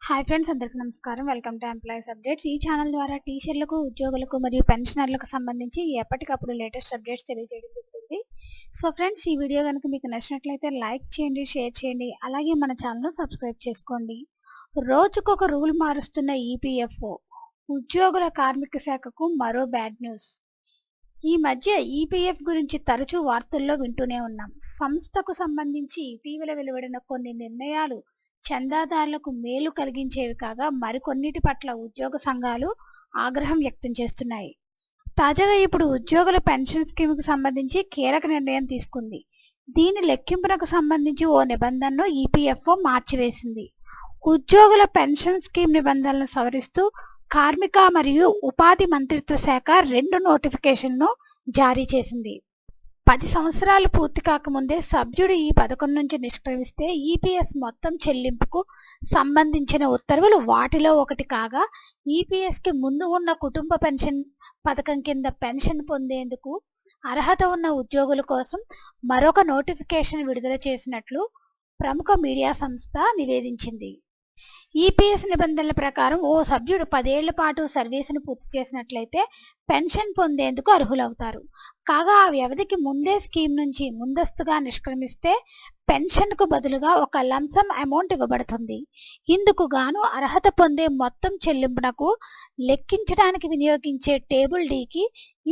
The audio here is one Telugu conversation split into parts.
హాయ్ ఫ్రెండ్స్, అందరికీ నమస్కారం. Welcome to employees updates. ఈ ఛానల్ ద్వారా టీచర్లకు, ఉద్యోగులకు మరియు పెన్షనర్లకు సంబంధించి ఎప్పటికప్పుడు లేటెస్ట్ అప్డేట్స్ తెలియజేయడం జరుగుతుంది. సో ఫ్రెండ్స్, ఈ వీడియో కనుక మీకు నచ్చినట్లయితే లైక్ చేయండి, షేర్ చేయండి, అలాగే మన ఛానల్ను సబ్స్క్రైబ్ చేసుకోండి. రోజుకొక రూల్ మారుస్తున్న ఈపీఎఫ్ఓ, ఉద్యోగుల కార్మిక శాఖకు మరో బ్యాడ్ న్యూస్. ఈ మధ్య ఈపీఎఫ్ గురించి తరచూ వార్తల్లో వింటూనే ఉన్నాం. సంస్థకు సంబంధించి ఇటీవల వెలువడిన కొన్ని నిర్ణయాలు చందాదారులకు మేలు కలిగించేవి కాగా మరికొన్నిటి పట్ల ఉద్యోగ సంఘాలు ఆగ్రహం వ్యక్తం చేస్తున్నాయి. తాజాగా ఇప్పుడు ఉద్యోగుల పెన్షన్ స్కీమ్కు సంబంధించి కీలక నిర్ణయం తీసుకుంది. దీని లెక్కింపునకు సంబంధించి ఓ నిబంధనను ఈపీఎఫ్ఓ మార్చివేసింది. ఉద్యోగుల పెన్షన్ స్కీమ్ నిబంధనలను సవరిస్తూ కార్మిక మరియు ఉపాధి మంత్రిత్వ శాఖ 2 నోటిఫికేషన్ను జారీ చేసింది. 10 సంవత్సరాలు పూర్తి కాకముందే సభ్యుడు ఈ పథకం నుంచి నిష్క్రమిస్తే ఈపీఎస్ మొత్తం చెల్లింపుకు సంబంధించిన ఉత్తర్వులు వాటిలో ఒకటి కాగా, ఈపీఎస్కి ముందు ఉన్న కుటుంబ పెన్షన్ పథకం కింద పెన్షన్ పొందేందుకు అర్హత ఉన్న ఉద్యోగుల కోసం మరొక నోటిఫికేషన్ విడుదల చేసినట్లు ప్రముఖ మీడియా సంస్థ నివేదించింది. ఈపీఎస్ నిబంధనల ప్రకారం ఓ సభ్యుడు 10 ఏళ్ల పాటు సర్వీసును పూర్తి చేసినట్లయితే పెన్షన్ పొందేందుకు అర్హులవుతారు. కాగా ఆ వ్యవధికి ముందే స్కీమ్ నుంచి ముందస్తుగా నిష్క్రమిస్తే పెన్షన్కు బదులుగా ఒక లంసమ్ అమౌంట్ ఇవ్వబడుతుంది. ఇందుకు గాను అర్హత పొందే మొత్తం చెల్లింపునకు లెక్కించడానికి వినియోగించే టేబుల్ డీకి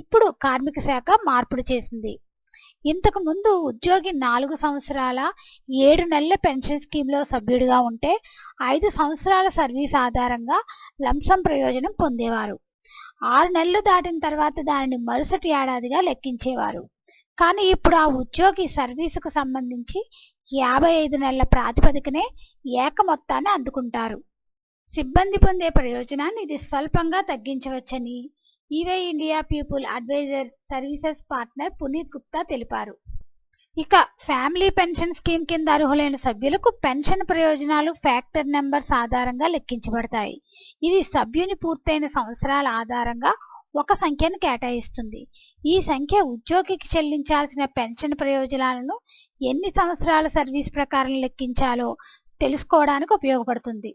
ఇప్పుడు కార్మిక శాఖ మార్పులు చేసింది. ఇంతకు ముందు ఉద్యోగి 4 సంవత్సరాల 7 నెలల పెన్షన్ స్కీమ్లో సభ్యుడిగా ఉంటే 5 సంవత్సరాల సర్వీస్ ఆధారంగా లంసం ప్రయోజనం పొందేవారు. 6 నెలలు దాటిన తర్వాత దానిని మరుసటి ఏడాదిగా లెక్కించేవారు. కానీ ఇప్పుడు ఆ ఉద్యోగి సర్వీసుకు సంబంధించి 55 నెలల ప్రాతిపదికనే ఏక మొత్తాన్ని అందుకుంటారు. సిబ్బంది పొందే ప్రయోజనాన్ని ఇది స్వల్పంగా తగ్గించవచ్చని ఈవే India people advisor services partner Puneet Gupta తెలిపారు. ఇక ఫ్యామిలీ పెన్షన్ స్కీమ్ కింద అర్హులైన సభ్యులకు పెన్షన్ ప్రయోజనాలు ఫ్యాక్టర్ నెంబర్స్ ఆధారంగా లెక్కించబడతాయి. ఇది సభ్యుని పూర్తయిన సంవత్సరాల ఆధారంగా ఒక సంఖ్యను కేటాయిస్తుంది. ఈ సంఖ్య ఉద్యోగికి చెల్లించాల్సిన పెన్షన్ ప్రయోజనాలను ఎన్ని సంవత్సరాల సర్వీస్ ప్రకారం లెక్కించాలో తెలుసుకోవడానికి ఉపయోగపడుతుంది.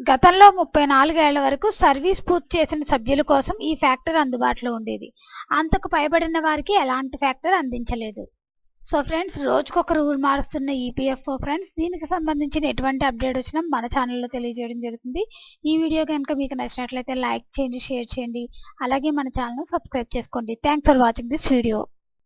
గతంలో 34 ఏళ్ల వరకు సర్వీస్ పూర్తి చేసిన సభ్యుల కోసం ఈ ఫ్యాక్టర్ అందుబాటులో ఉండేది. అంతకు పైబడిన వారికి ఎలాంటి ఫ్యాక్టర్ అందించలేదు. సో ఫ్రెండ్స్, రోజుకొక రూల్ మారుస్తున్న ఈపీఎఫ్ఓ ఫ్రెండ్స్, దీనికి సంబంధించిన ఎటువంటి అప్డేట్ వచ్చినా మన ఛానల్లో తెలియజేయడం జరుగుతుంది. ఈ వీడియో కనుక మీకు నచ్చినట్లయితే లైక్ చేయండి, షేర్ చేయండి, అలాగే మన ఛానల్ను సబ్స్క్రైబ్ చేసుకోండి. Thanks for watching this video.